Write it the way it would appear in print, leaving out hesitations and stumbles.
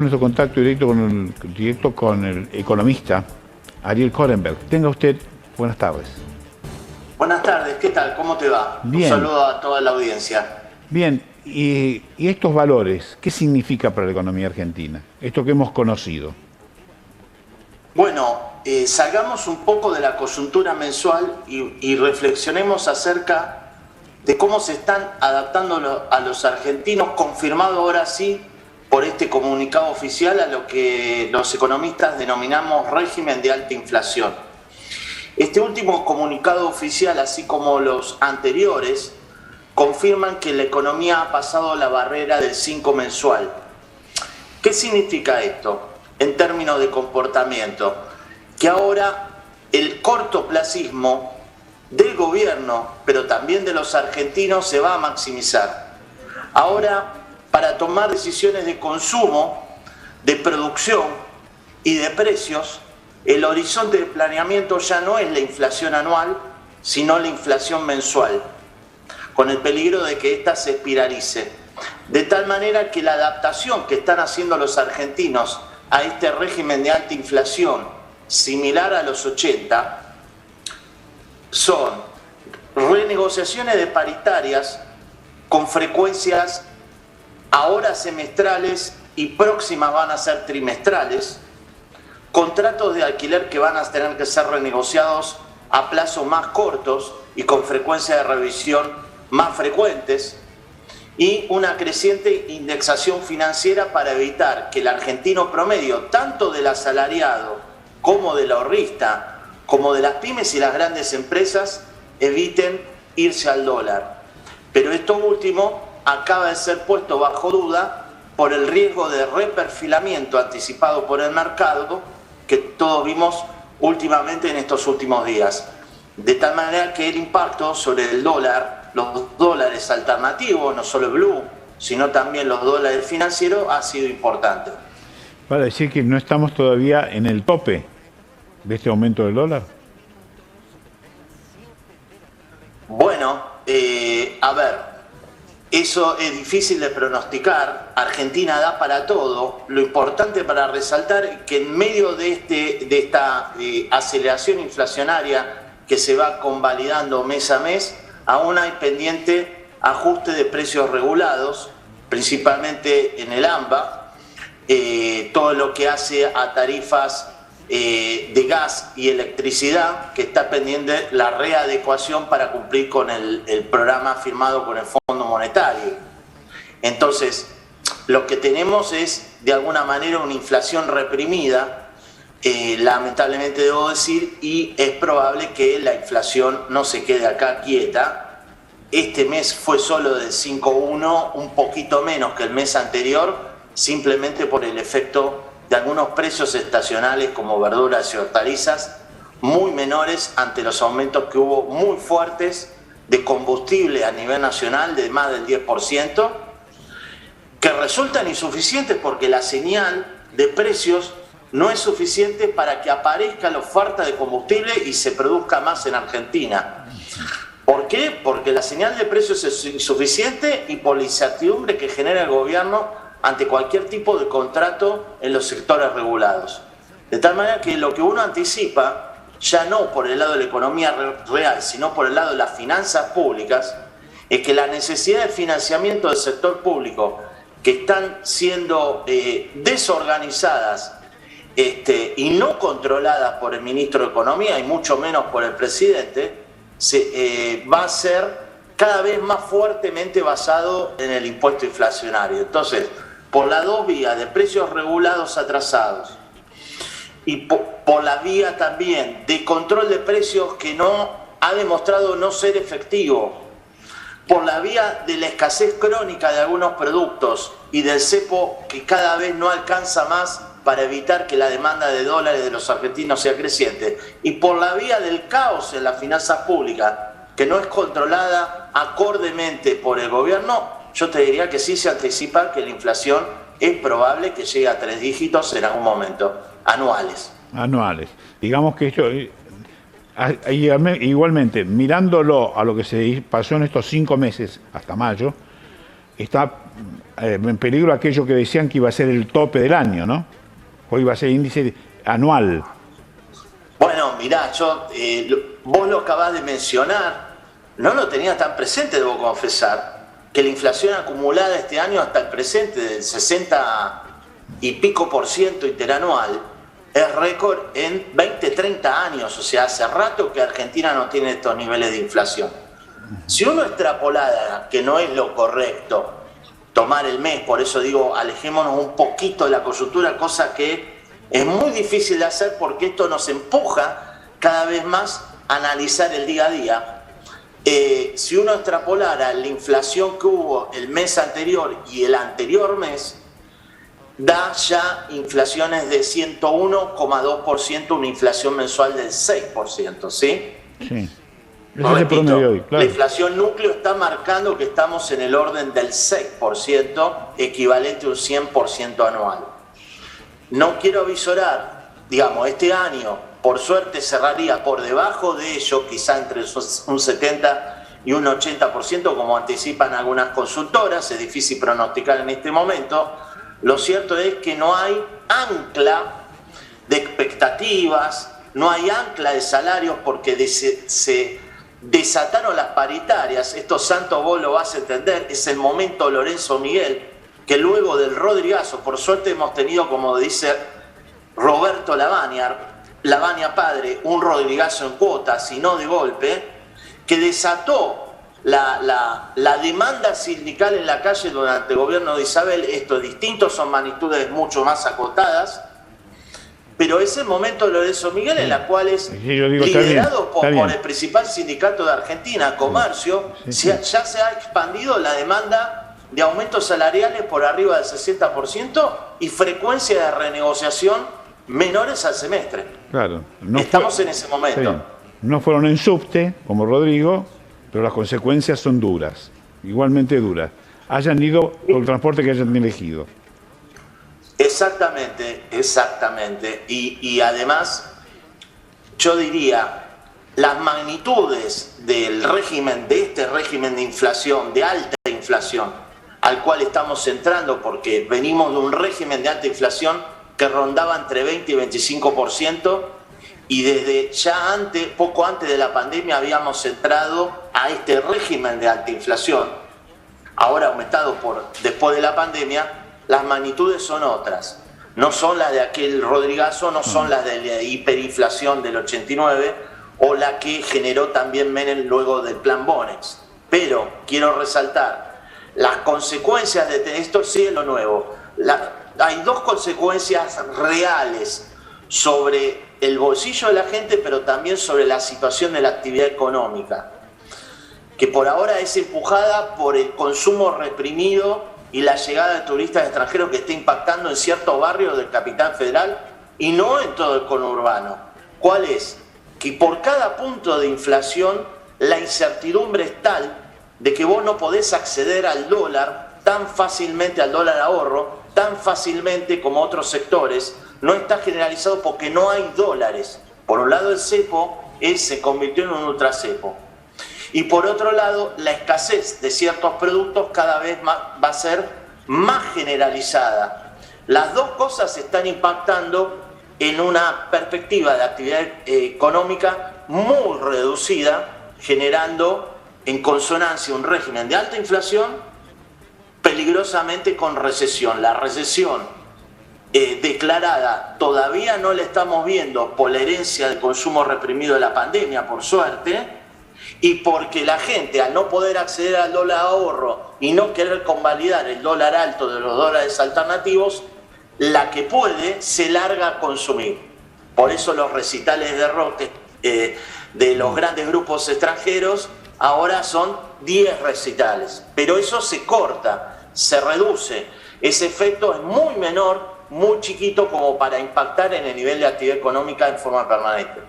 Nuestro contacto directo con el economista Ariel Korenberg. Tenga usted buenas tardes. Buenas tardes, ¿qué tal? ¿Cómo te va? Bien. Un saludo a toda la audiencia. Bien, y estos valores, ¿qué significa para la economía argentina? Esto que hemos conocido. Bueno, salgamos un poco de la coyuntura mensual y reflexionemos acerca de cómo se están adaptando a los argentinos, confirmado ahora sí por este comunicado oficial a lo que los economistas denominamos régimen de alta inflación. Este último comunicado oficial, así como los anteriores, confirman que la economía ha pasado la barrera del 5 mensual. ¿Qué significa esto en términos de comportamiento? Que ahora el cortoplacismo del gobierno, pero también de los argentinos, se va a maximizar. Ahora, para tomar decisiones de consumo, de producción y de precios, el horizonte de planeamiento ya no es la inflación anual, sino la inflación mensual, con el peligro de que ésta se espiralice. De tal manera que la adaptación que están haciendo los argentinos a este régimen de alta inflación, similar a los 80, son renegociaciones de paritarias con frecuencias ahora semestrales y próximas van a ser trimestrales, contratos de alquiler que van a tener que ser renegociados a plazos más cortos y con frecuencia de revisión más frecuentes, y una creciente indexación financiera para evitar que el argentino promedio, tanto del asalariado como del ahorrista, como de las pymes y las grandes empresas, eviten irse al dólar. Pero esto último acaba de ser puesto bajo duda por el riesgo de reperfilamiento anticipado por el mercado que todos vimos últimamente en estos últimos días. De tal manera que el impacto sobre el dólar, los dólares alternativos, no solo el blue, sino también los dólares financieros, ha sido importante. Para decir que no estamos todavía en el tope de este aumento del dólar. Bueno, a ver. Eso es difícil de pronosticar. Argentina da para todo. Lo importante para resaltar es que en medio de esta aceleración inflacionaria que se va convalidando mes a mes, aún hay pendiente ajuste de precios regulados, principalmente en el AMBA, todo lo que hace a tarifas de gas y electricidad, que está pendiente la readecuación para cumplir con el programa firmado con el Fondo Monetario. Entonces, lo que tenemos es, de alguna manera, una inflación reprimida, lamentablemente debo decir, y es probable que la inflación no se quede acá quieta. Este mes fue solo del 5,1, un poquito menos que el mes anterior, simplemente por el efecto de algunos precios estacionales como verduras y hortalizas muy menores ante los aumentos que hubo muy fuertes de combustible a nivel nacional de más del 10%, que resultan insuficientes porque la señal de precios no es suficiente para que aparezca la oferta de combustible y se produzca más en Argentina. ¿Por qué? Porque la señal de precios es insuficiente y por la incertidumbre que genera el gobierno ante cualquier tipo de contrato en los sectores regulados. De tal manera que lo que uno anticipa, ya no por el lado de la economía real, sino por el lado de las finanzas públicas, es que la necesidad de financiamiento del sector público, que están siendo desorganizadas y no controladas por el ministro de Economía y mucho menos por el presidente, va a ser cada vez más fuertemente basado en el impuesto inflacionario. Entonces, por las dos vías de precios regulados atrasados y por la vía también de control de precios que no ha demostrado no ser efectivo, por la vía de la escasez crónica de algunos productos y del cepo que cada vez no alcanza más para evitar que la demanda de dólares de los argentinos sea creciente, y por la vía del caos en las finanzas públicas que no es controlada acordemente por el gobierno, yo te diría que sí se anticipa que la inflación es probable que llegue a 3 dígitos en algún momento, anuales. Anuales. Digamos que esto, igualmente, mirándolo a lo que se pasó en estos 5 meses, hasta mayo, está en peligro aquello que decían que iba a ser el tope del año, ¿no? Hoy va a ser índice anual. Bueno, mirá, vos lo acabás de mencionar, no lo tenía tan presente, debo confesar, que la inflación acumulada este año hasta el presente del 60 y pico % interanual es récord en 20, 30 años, o sea, hace rato que Argentina no tiene estos niveles de inflación. Si uno extrapolara, que no es lo correcto, tomar el mes, por eso digo, alejémonos un poquito de la coyuntura, cosa que es muy difícil de hacer porque esto nos empuja cada vez más a analizar el día a día. Si uno extrapolara la inflación que hubo el mes anterior y el anterior mes, da ya inflaciones de 101,2%, una inflación mensual del 6%, ¿sí? Sí. Repito, hoy, claro. La inflación núcleo está marcando que estamos en el orden del 6%, equivalente a un 100% anual. No quiero avisorar, digamos, este año, por suerte cerraría por debajo de ello, quizá entre un 70 y un 80%, como anticipan algunas consultoras, es difícil pronosticar en este momento. Lo cierto es que no hay ancla de expectativas, no hay ancla de salarios porque se desataron las paritarias. Esto, Santos, vos lo vas a entender, es el momento Lorenzo Miguel, que luego del Rodrigazo, por suerte hemos tenido, como dice Roberto Lavagna padre, un Rodrigazo en cuotas y no de golpe, que desató la demanda sindical en la calle durante el gobierno de Isabel. Esto es distinto, son magnitudes mucho más acotadas, pero es el momento de Lorenzo Miguel en la cual es liderado por el principal sindicato de Argentina, Comercio. Ya se ha expandido la demanda de aumentos salariales por arriba del 60% y frecuencia de renegociación menores al semestre. Claro. Estamos en ese momento. No fueron en subte, como Rodrigo, pero las consecuencias son duras, igualmente duras. Hayan ido por el transporte que hayan elegido. Exactamente. Y además, yo diría, las magnitudes del régimen, de este régimen de inflación, de alta inflación, al cual estamos entrando, porque venimos de un régimen de alta inflación que rondaba entre 20 y 25%, y desde ya poco antes de la pandemia habíamos entrado a este régimen de alta inflación, ahora aumentado después de la pandemia. Las magnitudes son otras, no son las de aquel Rodrigazo, no son las de la hiperinflación del 89 o la que generó también Menem luego del plan Bonex. Pero quiero resaltar, las consecuencias de esto sí es lo nuevo. Hay dos consecuencias reales sobre el bolsillo de la gente, pero también sobre la situación de la actividad económica, que por ahora es empujada por el consumo reprimido y la llegada de turistas extranjeros que está impactando en ciertos barrios del Capital Federal y no en todo el conurbano. ¿Cuál es? Que por cada punto de inflación la incertidumbre es tal de que vos no podés acceder al dólar tan fácilmente, al dólar ahorro, tan fácilmente como otros sectores. No está generalizado porque no hay dólares. Por un lado el cepo se convirtió en un ultracepo. Y por otro lado, la escasez de ciertos productos cada vez más, va a ser más generalizada. Las dos cosas están impactando en una perspectiva de actividad económica muy reducida, generando en consonancia un régimen de alta inflación, peligrosamente con recesión. La recesión declarada todavía no la estamos viendo por la herencia del consumo reprimido de la pandemia, por suerte, y porque la gente, al no poder acceder al dólar ahorro y no querer convalidar el dólar alto de los dólares alternativos, la que puede se larga a consumir. Por eso los recitales de rock de los grandes grupos extranjeros ahora son 10 recitales, pero eso se corta, se reduce. Ese efecto es muy menor, muy chiquito como para impactar en el nivel de actividad económica en forma permanente.